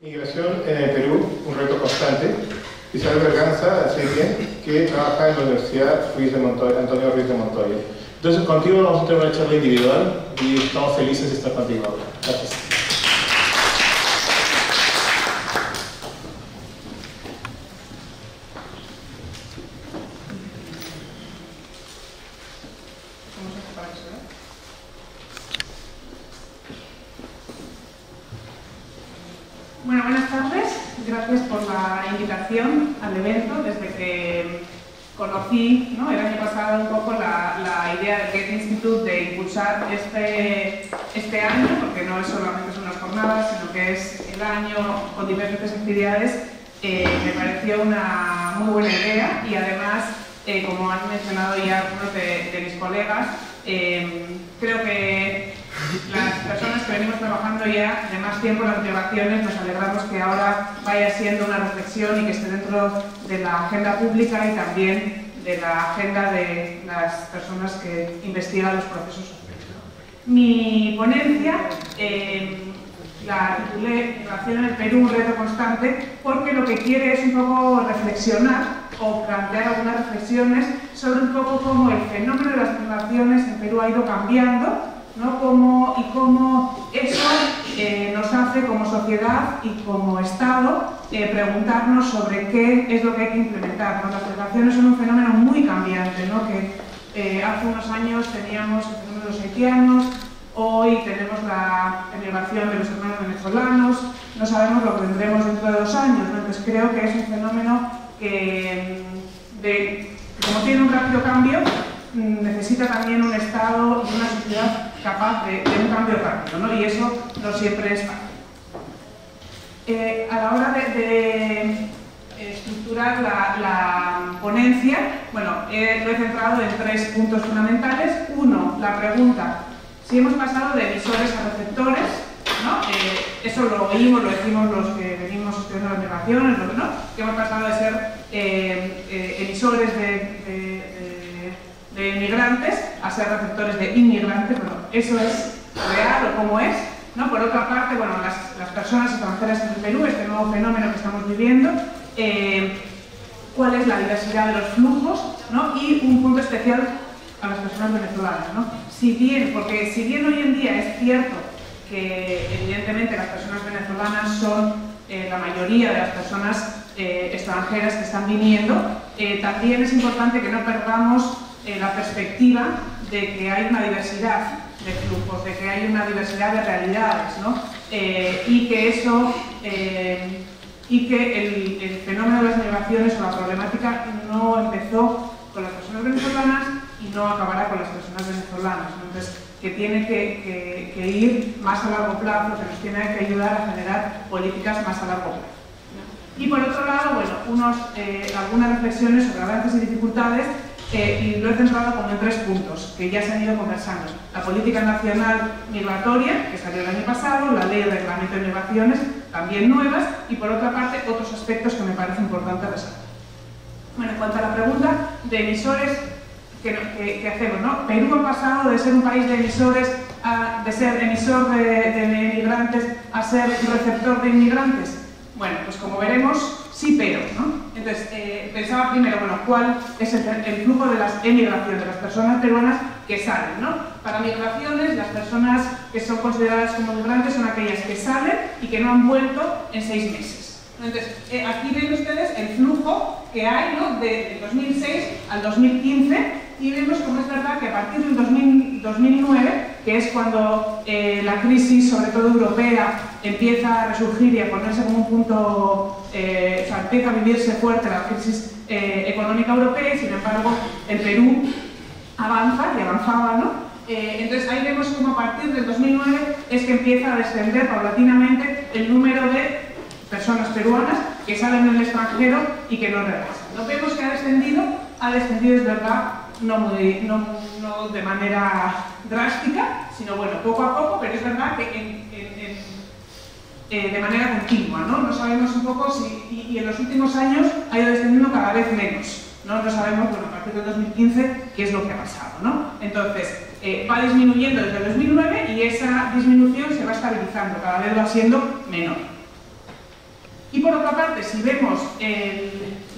Migración en el Perú, un reto constante. Isabel Berganza, sé bien, que trabaja en la Universidad Antonio Ruiz de Montoya. Entonces, contigo vamos a tener una charla individual y estamos felices de estar contigo ahora. Gracias. Bueno, buenas tardes. Gracias por la invitación al evento. Desde que conocí, ¿no?, el año pasado un poco la idea del Goethe Institut de impulsar este año, porque no es solamente son unas jornadas, sino que es el año con diferentes actividades, me pareció una muy buena idea y además, como han mencionado ya algunos de mis colegas, creo que las personas que venimos trabajando ya de más tiempo en las migraciones nos alegramos que ahora vaya siendo una reflexión y que esté dentro de la agenda pública y también de la agenda de las personas que investigan los procesos sociales. Mi ponencia la titulé Migración en el Perú, un reto constante, porque lo que quiere es un poco reflexionar o plantear algunas reflexiones sobre un poco cómo el fenómeno de las migraciones en Perú ha ido cambiando, ¿no? Cómo eso nos hace como sociedad y como Estado preguntarnos sobre qué es lo que hay que implementar, ¿no? Las migraciones son un fenómeno muy cambiante, ¿no? Que hace unos años teníamos el fenómeno de los haitianos, hoy tenemos la emigración de los hermanos venezolanos, no sabemos lo que tendremos dentro de 2 años, ¿no? Entonces creo que es un fenómeno que, como tiene un rápido cambio, necesita también un Estado y una sociedad capaz de un cambio rápido, ¿no? Y eso no siempre es fácil. A la hora de estructurar la ponencia, bueno, lo he centrado en 3 puntos fundamentales. Uno, la pregunta, si hemos pasado de emisores a receptores, ¿no? Eso lo oímos, lo decimos los que venimos estudiando las migraciones, ¿no? Que hemos pasado de ser emisores de inmigrantes a ser receptores de inmigrantes. Bueno, eso es real o cómo es, ¿no? Por otra parte, bueno, las personas extranjeras en el Perú, este nuevo fenómeno que estamos viviendo, cuál es la diversidad de los flujos, ¿no? Y un punto especial a las personas venezolanas, ¿no? Porque si bien hoy en día es cierto que evidentemente las personas venezolanas son la mayoría de las personas extranjeras que están viniendo, también es importante que no perdamos la perspectiva de que hay una diversidad de flujos, de que hay una diversidad de realidades, ¿no? Y que el fenómeno de las migraciones o la problemática no empezó con las personas venezolanas y no acabará con las personas venezolanas, ¿no? Entonces, que tiene que ir más a largo plazo, que nos tiene que ayudar a generar políticas más a largo plazo. Y por otro lado, bueno, algunas reflexiones sobre avances y dificultades, y lo he centrado como en 3 puntos que ya se han ido conversando. La política nacional migratoria, que salió el año pasado, la ley de reglamento de migraciones, también nuevas, y por otra parte otros aspectos que me parece importante resaltar. Bueno, en cuanto a la pregunta de emisores que hacemos, ¿no? Perú ha pasado de ser un país de emisores, de ser emisor de inmigrantes a ser receptor de inmigrantes. Bueno, pues como veremos, sí, pero, ¿no? Entonces, pensaba primero, bueno, ¿cuál es el flujo de las emigraciones, de las personas peruanas que salen, ¿no? Para migraciones, las personas que son consideradas como migrantes son aquellas que salen y que no han vuelto en 6 meses. Entonces, aquí ven ustedes el flujo que hay, ¿no? De 2006 al 2015, y vemos como es verdad que a partir del 2009, que es cuando la crisis, sobre todo europea, empieza a resurgir y a ponerse como un punto, o sea, empieza a vivirse fuerte la crisis económica europea, y sin embargo el Perú avanza y avanzaba, ¿no? Entonces ahí vemos como a partir del 2009 es que empieza a descender paulatinamente el número de personas peruanas que salen del extranjero y que no regresan. ¿No? Vemos que ha descendido es verdad, no de manera drástica, sino bueno, poco a poco, pero es verdad que de manera continua, ¿no? No sabemos un poco si, y en los últimos años ha ido descendiendo cada vez menos. No sabemos, bueno, a partir del 2015, qué es lo que ha pasado, ¿no? Entonces, va disminuyendo desde el 2009 y esa disminución se va estabilizando, cada vez va siendo menor. Y por otra parte, si vemos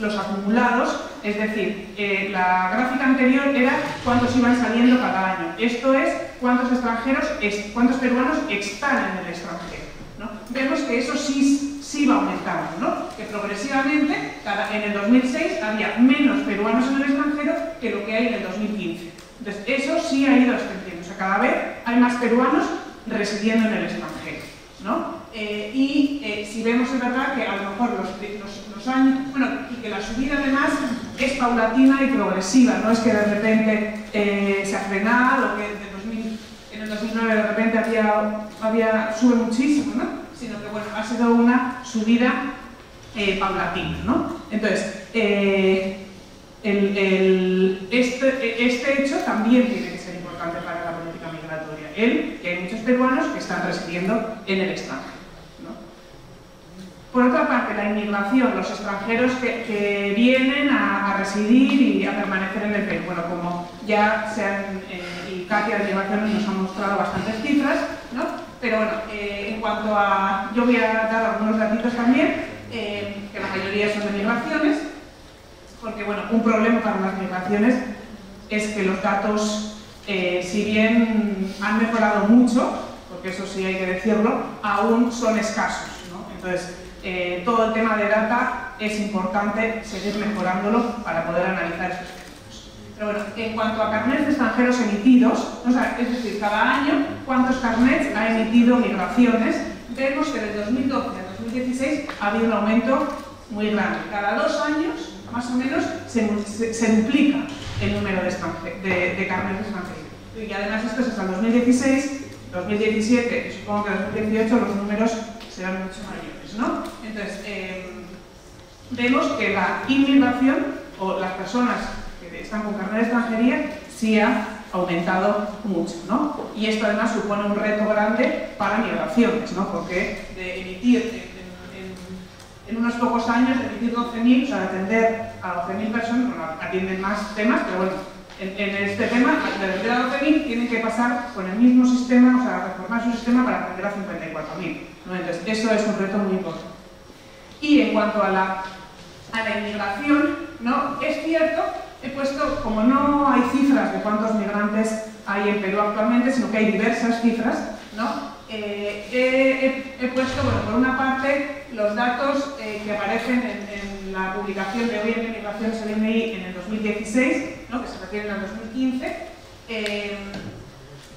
los acumulados, es decir, la gráfica anterior era cuántos iban saliendo cada año. Esto es cuántos peruanos están en el extranjero, ¿no? Vemos que eso sí va aumentando, ¿no? Que progresivamente, en el 2006 había menos peruanos en el extranjero que lo que hay en el 2015. Entonces, eso sí ha ido extendiendo, o sea, cada vez hay más peruanos residiendo en el extranjero, ¿no? Si vemos, es verdad que a lo mejor los años, bueno, y que la subida además es paulatina y progresiva, no es que de repente se ha frenado, o que en el 2009 de repente sube muchísimo, ¿no? Sino que, bueno, ha sido una subida paulatina, ¿no? Entonces, este hecho también tiene que ser importante para la política migratoria, que hay muchos peruanos que están residiendo en el extranjero, ¿no? Por otra parte, la inmigración, los extranjeros que vienen a residir y a permanecer en el Perú. Bueno, como ya y Katia de Migraciones nos ha mostrado bastantes cifras, ¿no? Pero bueno, en cuanto a... Yo voy a dar algunos datitos también, que la mayoría son de migraciones, porque bueno, un problema para las migraciones es que los datos, si bien han mejorado mucho, porque eso sí hay que decirlo, aún son escasos, ¿no? Entonces, todo el tema de data es importante seguir mejorándolo para poder analizar esos efectos. Pero bueno, en cuanto a carnets de extranjeros emitidos, o sea, es decir, cada año cuántos carnets ha emitido migraciones, vemos que desde 2012 a 2016 ha habido un aumento muy grande. Cada 2 años, más o menos, se duplica el número de carnets de extranjeros. Y además esto es hasta el 2016, 2017 y supongo que en 2018 los números serán mucho mayores, ¿no? Entonces, vemos que la inmigración o las personas que están con carnet de extranjería sí ha aumentado mucho, ¿no? Y esto además supone un reto grande para migraciones, ¿no? Porque de emitir en unos pocos años, de emitir 12.000, o sea, de atender a 12.000 personas, bueno, atienden más temas, pero bueno, en este tema, de atender a 12.000, tienen que pasar con el mismo sistema, o sea, reformar su sistema para atender a 54.000, ¿no? Entonces, eso es un reto muy importante. Y en cuanto a la inmigración, ¿no? Es cierto, he puesto, como no hay cifras de cuántos migrantes hay en Perú actualmente, sino que hay diversas cifras, ¿no? He puesto, bueno, por una parte, los datos que aparecen en la publicación de Hoy en Migraciones el MI en el 2016, ¿no? Que se refieren al 2015,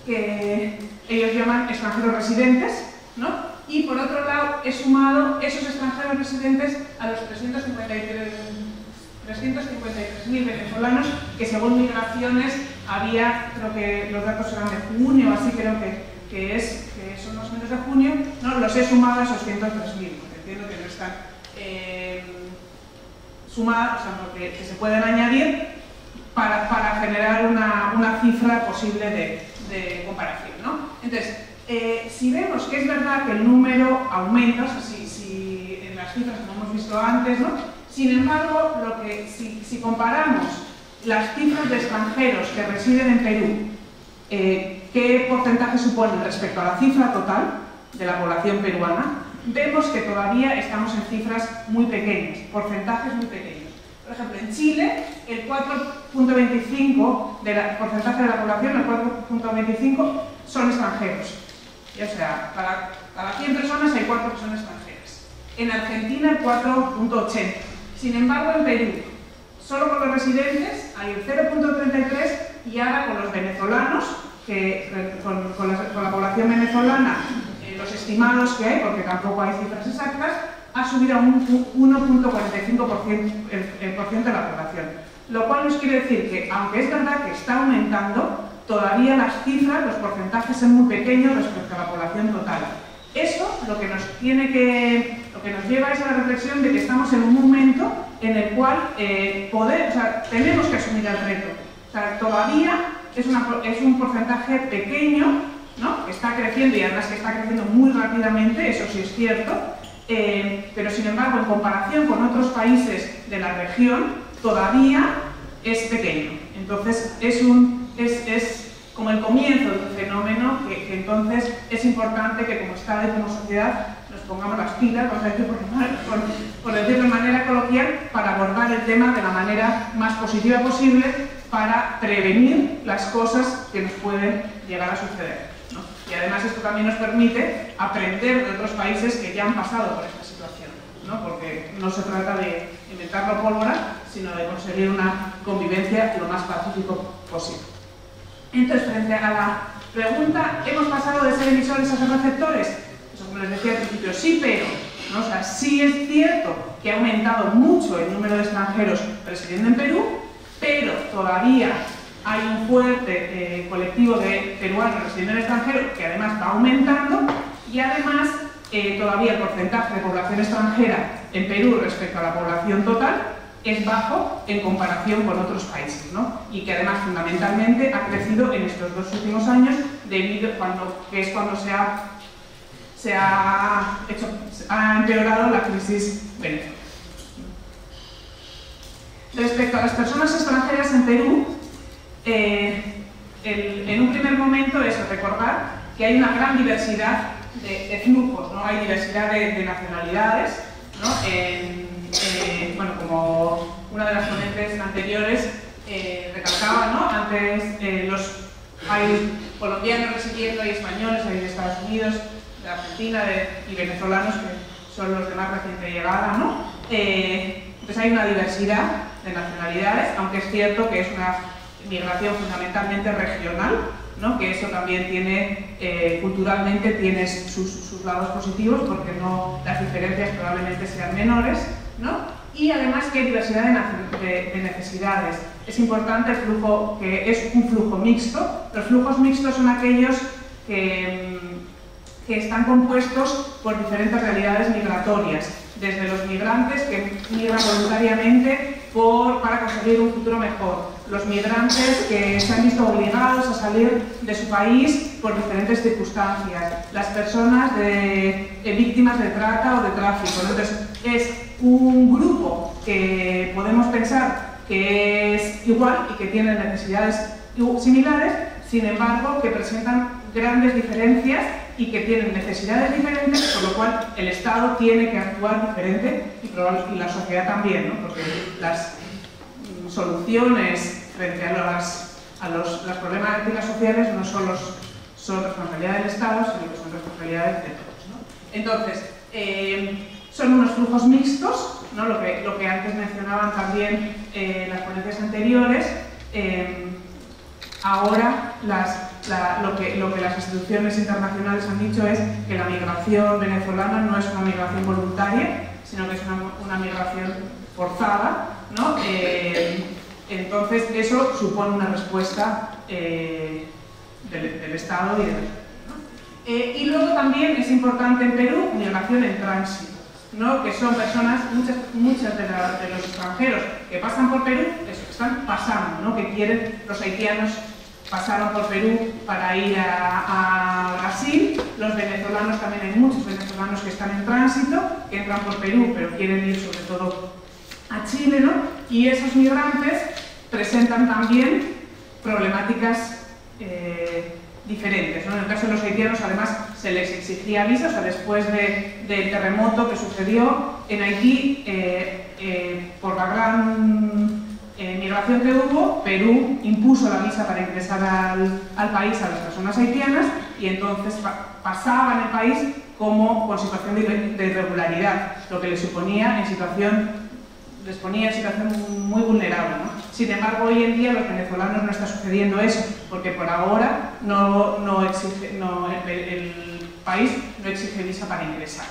que ellos llaman extranjeros residentes, ¿no? Y por otro lado, he sumado esos extranjeros residentes a los 353.000 venezolanos que según Migraciones había, creo que los datos eran de junio, así creo que son más o menos de junio, ¿no? Los he sumado a esos 103.000, porque entiendo que no están sumados, o sea, porque que se pueden añadir para generar una cifra posible de comparación, ¿no? Entonces, si vemos que es verdad que el número aumenta, o sea, si en las cifras como hemos visto antes, ¿no? Sin embargo, si comparamos las cifras de extranjeros que residen en Perú, qué porcentaje suponen respecto a la cifra total de la población peruana, vemos que todavía estamos en cifras muy pequeñas, porcentajes muy pequeños. Por ejemplo, en Chile, el 4.25% del porcentaje de la población, el 4.25% son extranjeros. O sea, cada 100 personas hay 4 que son extranjeras. En Argentina, el 4.80%. Sin embargo, en Perú, solo con los residentes hay el 0.33% y ahora con los venezolanos, con la población venezolana, los estimados que hay, porque tampoco hay cifras exactas, ha subido a un 1.45% el porcentaje de la población. Lo cual nos quiere decir que, aunque es verdad que está aumentando, todavía las cifras, los porcentajes son muy pequeños respecto a la población total. Eso lo que nos lleva es a la reflexión de que estamos en un momento en el cual tenemos que asumir el reto. O sea, todavía es un porcentaje pequeño ¿no? Que está creciendo y además que está creciendo muy rápidamente, eso sí es cierto, pero sin embargo en comparación con otros países de la región todavía es pequeño. Entonces es como el comienzo de un fenómeno que entonces es importante que como Estado y como sociedad nos pongamos las pilas, vamos a decir, por decirlo de manera coloquial, para abordar el tema de la manera más positiva posible para prevenir las cosas que nos pueden llegar a suceder, ¿no? Y además esto también nos permite aprender de otros países que ya han pasado por esta situación, ¿no? Porque no se trata de inventar la pólvora, sino de conseguir una convivencia lo más pacífico posible. Entonces, frente a la pregunta, ¿hemos pasado de ser emisores a ser receptores? Eso, como les decía al principio, sí, pero, ¿no? O sea, sí es cierto que ha aumentado mucho el número de extranjeros residiendo en Perú, pero todavía hay un fuerte colectivo de peruanos residiendo en el extranjero que además va aumentando y además todavía el porcentaje de población extranjera en Perú respecto a la población total es bajo en comparación con otros países, ¿no? Y que además fundamentalmente ha crecido en estos 2 últimos años que es cuando se ha empeorado la crisis venezolana. Respecto a las personas extranjeras en Perú, en un primer momento es recordar que hay una gran diversidad de flujos, ¿no? Hay diversidad de nacionalidades, ¿no? Bueno, como una de las ponentes anteriores recalcaba, ¿no? Antes hay colombianos residiendo, hay españoles, hay de Estados Unidos, de Argentina y venezolanos que son los de más reciente llegada, ¿no? Entonces hay una diversidad de nacionalidades, aunque es cierto que es una migración fundamentalmente regional, ¿no? Que eso también tiene, culturalmente tiene sus lados positivos porque las diferencias probablemente sean menores, ¿no? Y además que hay diversidad de necesidades. Es importante el flujo, que es un flujo mixto. Los flujos mixtos son aquellos que están compuestos por diferentes realidades migratorias, desde los migrantes que migran voluntariamente para conseguir un futuro mejor, los migrantes que se han visto obligados a salir de su país por diferentes circunstancias, las personas víctimas de trata o de tráfico, ¿no? Entonces es un grupo que podemos pensar que es igual y que tiene necesidades similares, sin embargo que presentan grandes diferencias y que tienen necesidades diferentes, por lo cual el Estado tiene que actuar diferente y la sociedad también, ¿no? Porque las soluciones frente a las problemáticas sociales no solo son responsabilidad del Estado, sino que son responsabilidades de todos, ¿no? Entonces, son unos flujos mixtos, ¿no? Lo que antes mencionaban también las ponencias anteriores. Ahora lo que las instituciones internacionales han dicho es que la migración venezolana no es una migración voluntaria, sino que es una migración forzada, ¿no? Entonces eso supone una respuesta del Estado y del ¿no? Y luego también es importante en Perú migración en tránsito, ¿no? Que son personas, muchas de los extranjeros que pasan por Perú, eso, que están pasando, ¿no? Que quieren, los haitianos pasaron por Perú para ir a Brasil, los venezolanos también, hay muchos venezolanos que están en tránsito, que entran por Perú pero quieren ir sobre todo a Chile, ¿no? Y esos migrantes presentan también problemáticas diferentes, ¿no? En el caso de los haitianos además se les exigía visa, o sea, después del terremoto que sucedió en Haití, por la gran migración que hubo, Perú impuso la visa para ingresar al país a las personas haitianas y entonces pasaban el país como con situación de irregularidad, lo que les ponía en situación muy vulnerable, ¿no? Sin embargo, hoy en día los venezolanos no está sucediendo eso, porque por ahora el país no exige visa para ingresar,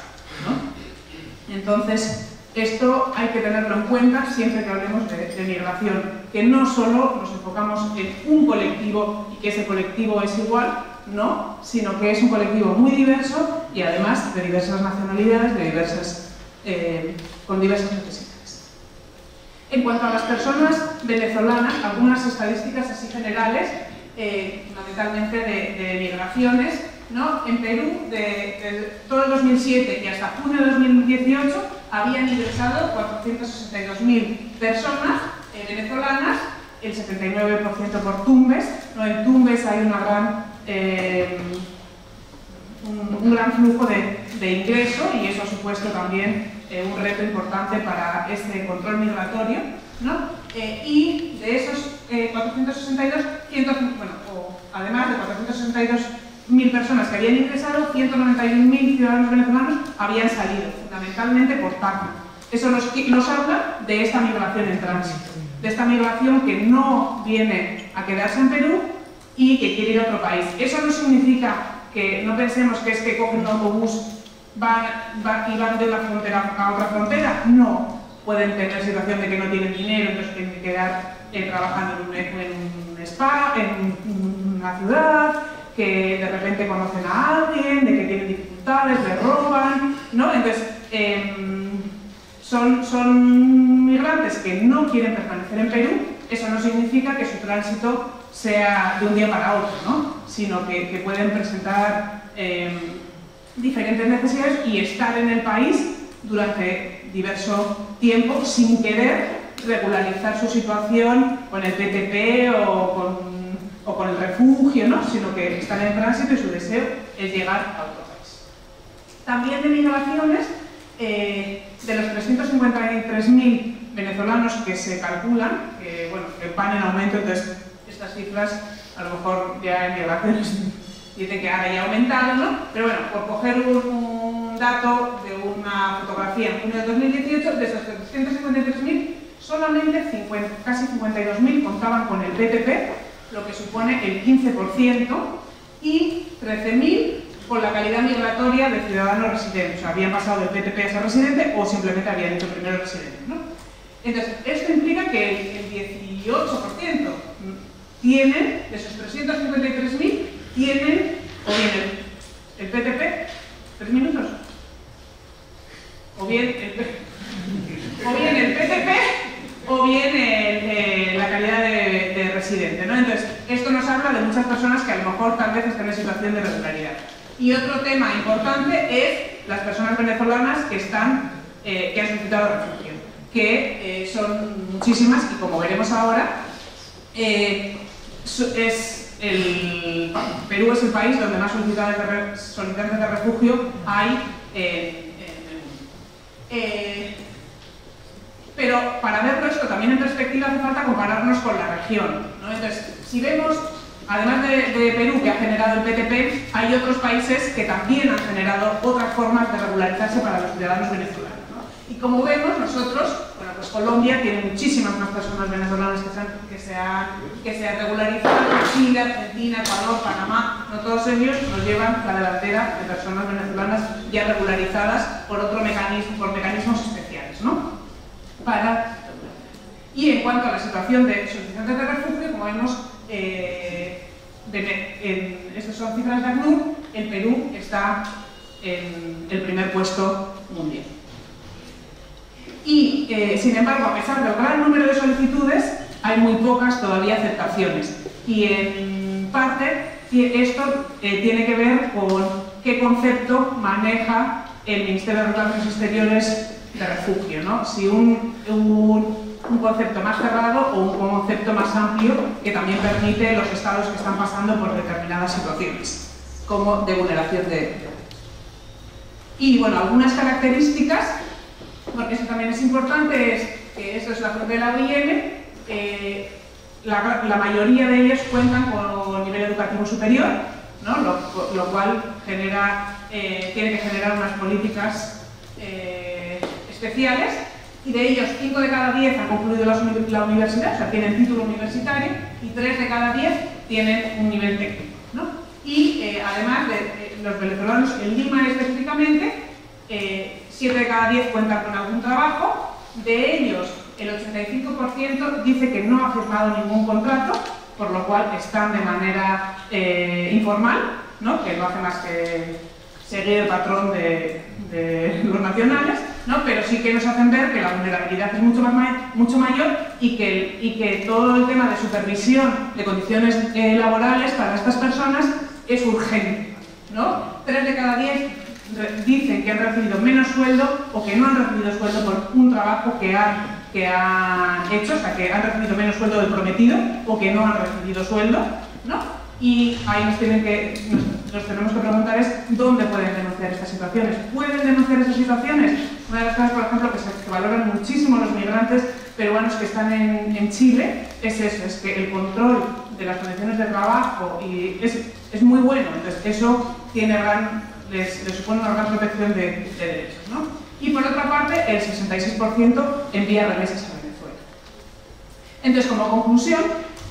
¿no? Entonces, esto hay que tenerlo en cuenta siempre que hablemos de migración, que no solo nos enfocamos en un colectivo y que ese colectivo es igual, no, sino que es un colectivo muy diverso y además de diversas nacionalidades, con diversas necesidades. En cuanto a las personas venezolanas, algunas estadísticas así generales, fundamentalmente de migraciones, ¿no? En Perú, de todo el 2007 y hasta junio de 2018, habían ingresado 462.000 personas venezolanas, el 79% por Tumbes, ¿no? En Tumbes hay una gran, un gran flujo de ingreso y eso ha supuesto también un reto importante para este control migratorio, ¿no? Y de esos 462, además de 462.000 personas que habían ingresado, 191.000 ciudadanos venezolanos habían salido, fundamentalmente por Tacna. Eso nos habla de esta migración en tránsito, de esta migración que no viene a quedarse en Perú y que quiere ir a otro país. Eso no significa que no pensemos que es que cogen un autobús y van de una frontera a otra frontera. No, pueden tener situación de que no tienen dinero, entonces tienen que quedar trabajando en un spa, en una ciudad, que de repente conocen a alguien, de que tienen dificultades, le roban, ¿no? Entonces, son migrantes que no quieren permanecer en Perú. Eso no significa que su tránsito sea de un día para otro, ¿no? Sino que pueden presentar diferentes necesidades y estar en el país durante diverso tiempo sin querer regularizar su situación con el PTP o con el refugio, ¿no? Sino que están en tránsito y su deseo es llegar a otro país. También de migraciones, de los 353.000 venezolanos que se calculan, que van en aumento, entonces estas cifras a lo mejor ya en migraciones dicen que ahora ya ha aumentado, ¿no? Pero bueno, por coger un dato de una fotografía en junio de 2018, de esos 353.000, solamente casi 52.000 contaban con el PTP, lo que supone el 15%, y 13.000 con la calidad migratoria de ciudadano residente. O sea, habían pasado del PTP a ser residente o simplemente habían hecho primero residente, ¿no? Entonces, esto implica que el 18% tienen, de esos 353.000, tienen o bien el PTP, 3 minutos, o bien el PTP, o bien la calidad de residente, ¿no? Entonces, esto nos habla de muchas personas que a lo mejor tal vez están en situación de irregularidad. Y otro tema importante es las personas venezolanas que han solicitado refugio, que son muchísimas y como veremos ahora, Perú es el país donde más solicitantes de refugio hay en el mundo. Pero para verlo esto también en perspectiva hace falta compararnos con la región, ¿no? Entonces, si vemos, además de Perú, que ha generado el PTP, hay otros países que también han generado otras formas de regularizarse para los ciudadanos venezolanos, ¿no? Y como vemos, nosotros, pues Colombia tiene muchísimas más personas venezolanas que se han regularizado, Chile, Argentina, Ecuador, Panamá, no todos ellos nos llevan la delantera de personas venezolanas ya regularizadas por mecanismos especiales, ¿no? Y en cuanto a la situación de solicitantes de refugio, como vemos, estas son cifras de ACNUR, el Perú está en el primer puesto mundial. Y, sin embargo, a pesar del gran número de solicitudes, hay muy pocas todavía aceptaciones. Y en parte, esto tiene que ver con qué concepto maneja el Ministerio de Relaciones Exteriores de refugio, ¿no? Si un concepto más cerrado o un concepto más amplio que también permite los estados que están pasando por determinadas situaciones, como de vulneración de derechos. Y bueno, algunas características, porque eso también es importante, es que esto es la frontera OIM, la mayoría de ellos cuentan con nivel educativo superior, ¿no? Lo cual tiene que generar unas políticas especiales, y de ellos 5 de cada 10 han concluido la universidad, o sea, tienen título universitario, y 3 de cada 10 tienen un nivel técnico, ¿no? Y además de los venezolanos en Lima específicamente, 7 de cada 10 cuentan con algún trabajo, de ellos el 85% dice que no ha firmado ningún contrato, por lo cual están de manera informal, ¿no? Que no hace más que seguir el patrón de los nacionales. ¿no? Pero sí que nos hacen ver que la vulnerabilidad es mucho mayor y que todo el tema de supervisión de condiciones laborales para estas personas es urgente, ¿no? 3 de cada 10 dicen que han recibido menos sueldo o que no han recibido sueldo por un trabajo que han hecho, o sea, que han recibido menos sueldo del prometido o que no han recibido sueldo, ¿no? Y ahí nos tenemos que preguntar es ¿dónde pueden denunciar estas situaciones? ¿Pueden denunciar esas situaciones? Una de las cosas, por ejemplo, que valoran muchísimo los migrantes peruanos que están en Chile es eso, es que el control de las condiciones de trabajo es muy bueno, entonces eso les supone una gran protección de derechos, ¿no? Y por otra parte, el 66% envía remesas a Venezuela. Entonces, como conclusión,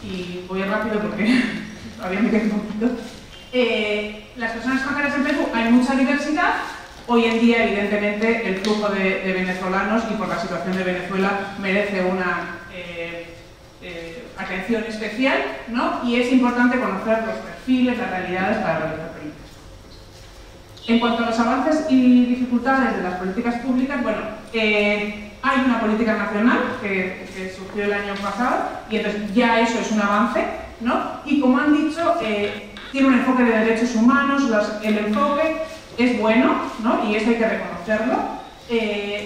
y voy rápido porque todavía me queda un poquito, las personas extranjeras en Perú hay mucha diversidad. Hoy en día, evidentemente, el flujo de venezolanos y por la situación de Venezuela merece una atención especial, ¿no? Y es importante conocer los perfiles, las realidades para realizar políticas. En cuanto a los avances y dificultades de las políticas públicas, bueno, hay una política nacional que surgió el año pasado y entonces ya eso es un avance, ¿no? Y como han dicho, tiene un enfoque de derechos humanos, el enfoque es bueno, ¿no? Y eso hay que reconocerlo,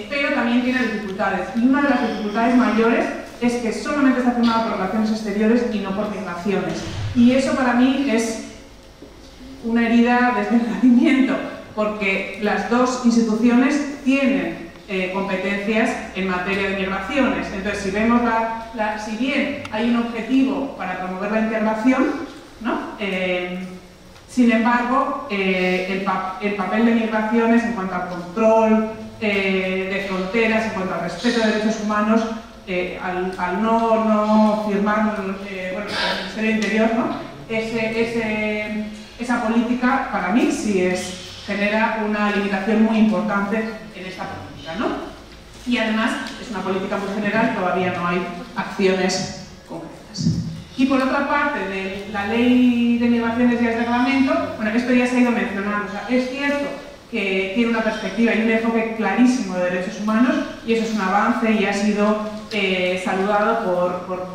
pero también tiene dificultades. Y una de las dificultades mayores es que solamente está firmada por relaciones exteriores y no por migraciones. Y eso para mí es una herida desde el nacimiento, porque las dos instituciones tienen competencias en materia de migraciones. Entonces, si vemos si bien hay un objetivo para promover la integración, ¿no? Sin embargo, el papel de migraciones en cuanto al control de fronteras, en cuanto al respeto de derechos humanos, al no firmar el Ministerio de Interior, ¿no? Esa política, para mí, sí genera una limitación muy importante en esta política, ¿no? Y además, es una política muy general, todavía no hay acciones concretas. Y por otra parte, de la Ley de Migraciones y el Reglamento, bueno, esto ya se ha ido mencionando, o sea, es cierto que tiene una perspectiva y un enfoque clarísimo de derechos humanos, y eso es un avance y ha sido saludado por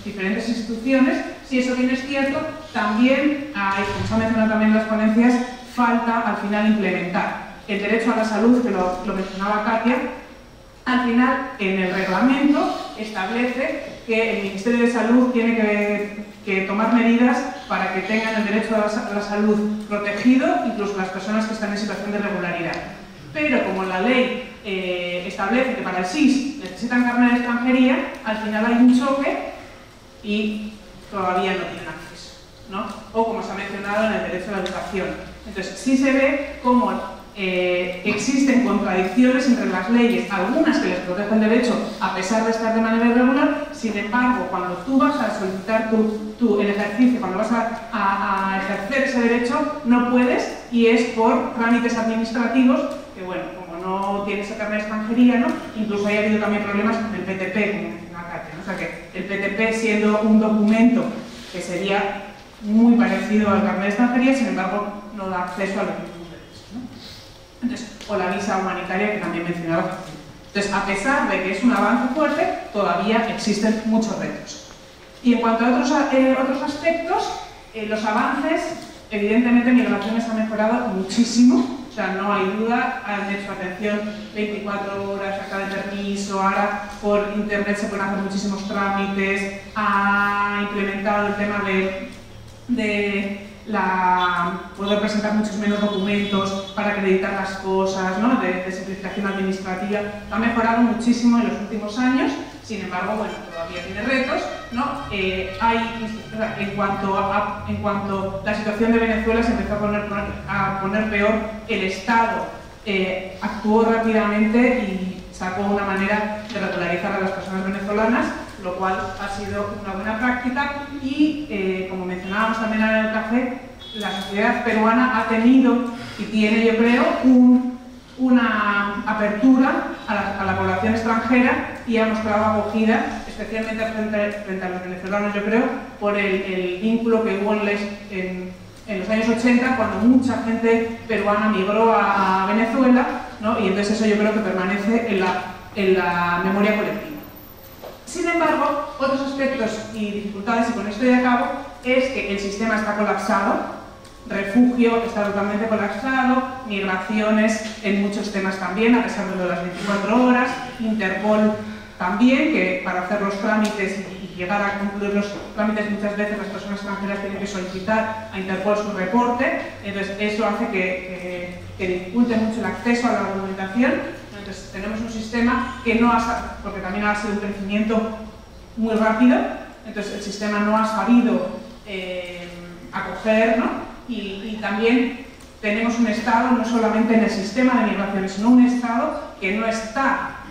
diferentes instituciones. Si eso bien es cierto, también hay, como se ha mencionado también en las ponencias, falta al final implementar el derecho a la salud, que lo mencionaba Katia. Al final, en el reglamento establece que el Ministerio de Salud tiene que tomar medidas para que tengan el derecho a la salud protegido, incluso las personas que están en situación de irregularidad. Pero como la ley establece que para el SIS necesitan carnet de extranjería, al final hay un choque y todavía no tienen acceso, ¿no? O como se ha mencionado en el derecho a la educación. Entonces, sí se ve cómo existen contradicciones entre las leyes, algunas que les protegen el derecho a pesar de estar de manera irregular. Sin embargo, cuando tú vas a solicitar el ejercicio, cuando vas a ejercer ese derecho, no puedes, y es por trámites administrativos que, bueno, como no tienes el carnet de extranjería, ¿no? Incluso ha habido también problemas con el PTP, como mencionaba Katia, ¿no? O sea que el PTP, siendo un documento que sería muy parecido al carnet de extranjería, sin embargo, no da acceso a los mismos derechos, ¿no? Entonces, o la visa humanitaria, que también mencionaba. Entonces, a pesar de que es un avance fuerte, todavía existen muchos retos. Y en cuanto a otros aspectos, los avances, evidentemente, migraciones ha mejorado muchísimo. O sea, no hay duda, han hecho atención 24 horas, saca de permiso, ahora por internet se pueden hacer muchísimos trámites, ha implementado el tema de poder presentar muchos menos documentos para acreditar las cosas, ¿no? de simplificación administrativa. Ha mejorado muchísimo en los últimos años, sin embargo, bueno, todavía tiene retos, ¿no? En cuanto a la situación de Venezuela se empezó a poner peor, el Estado actuó rápidamente y sacó una manera de regularizar a las personas venezolanas, lo cual ha sido una buena práctica y, como mencionábamos también en el café, la sociedad peruana ha tenido y tiene, yo creo, una apertura a la población extranjera y ha mostrado acogida, especialmente frente a los venezolanos, yo creo, por el vínculo que hubo en los años 80, cuando mucha gente peruana migró a Venezuela, ¿no? Y entonces eso yo creo que permanece en la memoria colectiva. Sin embargo, otros aspectos y dificultades, y con esto ya acabo, es que el sistema está colapsado, refugio está totalmente colapsado, migraciones en muchos temas también, a pesar de lo de las 24 horas, Interpol también, que para hacer los trámites y llegar a concluir los trámites muchas veces las personas extranjeras tienen que solicitar a Interpol su reporte, entonces eso hace que dificulte mucho el acceso a la documentación. Entonces tenemos un sistema que no ha, porque también ha sido un crecimiento muy rápido, entonces el sistema no ha sabido acoger, ¿no? Y también tenemos un Estado, no solamente en el sistema de migraciones, sino un Estado que no está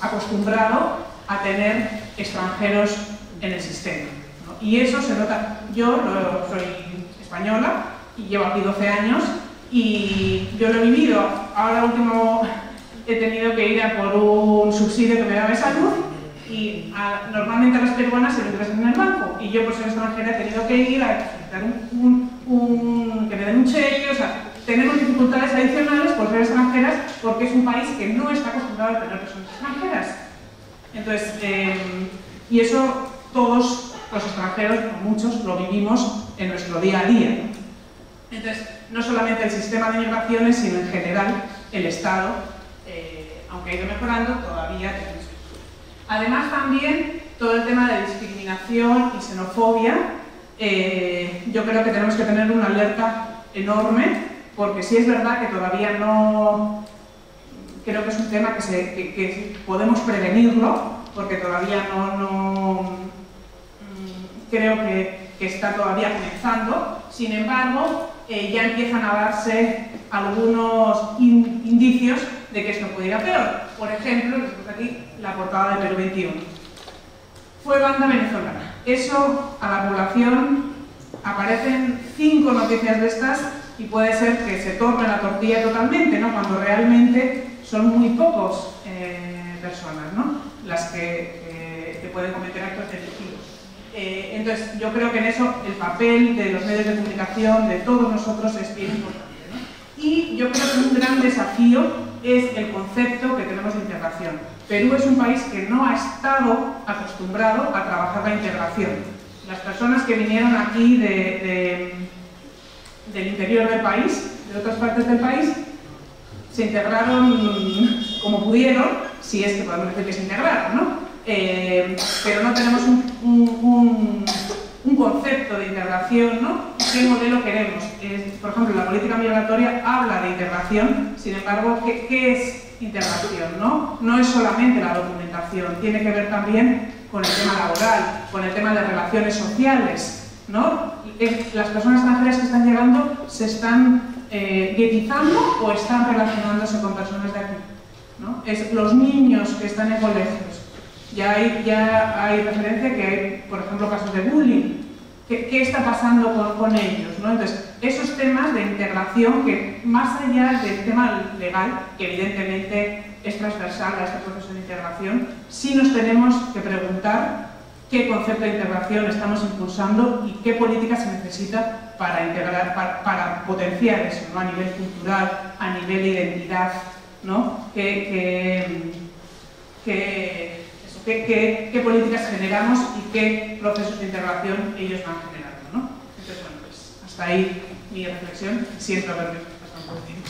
acostumbrado a tener extranjeros en el sistema, ¿no? Y eso se nota. Yo soy española y llevo aquí 12 años y yo lo he vivido. Ahora último he tenido que ir a por un subsidio que me da de salud y normalmente a las peruanas se lo ingresan en el banco y yo por ser extranjera he tenido que ir a dar que me den un cheque, o sea, tenemos dificultades adicionales por ser extranjeras porque es un país que no está acostumbrado a tener personas extranjeras. Entonces, y eso todos los extranjeros, o muchos, lo vivimos en nuestro día a día. Entonces, no solamente el sistema de migraciones, sino en general el Estado, aunque ha ido mejorando, todavía tenemos. Además, también todo el tema de discriminación y xenofobia, yo creo que tenemos que tener una alerta enorme, porque sí es verdad que todavía no... Creo que es un tema que podemos prevenirlo, porque todavía no creo que está todavía comenzando. Sin embargo, ya empiezan a darse algunos indicios de que esto puede ir a peor. Por ejemplo, les puse aquí la portada de Perú 21. Fue banda venezolana. Eso a la población aparecen 5 noticias de estas y puede ser que se torne la tortilla totalmente, ¿no? Cuando realmente son muy pocos personas, ¿no? Las que pueden cometer actos delictivos. Entonces, yo creo que en eso el papel de los medios de comunicación, de todos nosotros, es bien importante, ¿no? Y yo creo que un gran desafío es el concepto que tenemos de integración. Perú es un país que no ha estado acostumbrado a trabajar la integración. Las personas que vinieron aquí del interior del país, de otras partes del país, se integraron como pudieron, si es que podemos decir que se integraron, ¿no? Pero no tenemos un concepto de integración, ¿no? ¿Qué modelo queremos? Por ejemplo, la política migratoria habla de integración, sin embargo, ¿qué es integración? No es solamente la documentación, tiene que ver también con el tema laboral, con el tema de relaciones sociales, ¿no? Las personas extranjeras que están llegando se están guetizando o están relacionándose con personas de aquí, ¿no? Los niños que están en colegios. Ya hay referencia que hay, por ejemplo, casos de bullying. ¿Qué está pasando con ellos, ¿no? Entonces, esos temas de integración que, más allá del tema legal, que evidentemente es transversal a este proceso de integración, sí nos tenemos que preguntar qué concepto de integración estamos impulsando y qué política se necesita para integrar, para potenciar eso, ¿no? A nivel cultural, a nivel de identidad, ¿no? ¿Qué políticas generamos y qué procesos de integración ellos van generando, ¿no? Entonces, bueno, pues hasta ahí mi reflexión. Siento haberme pasado un poco de tiempo.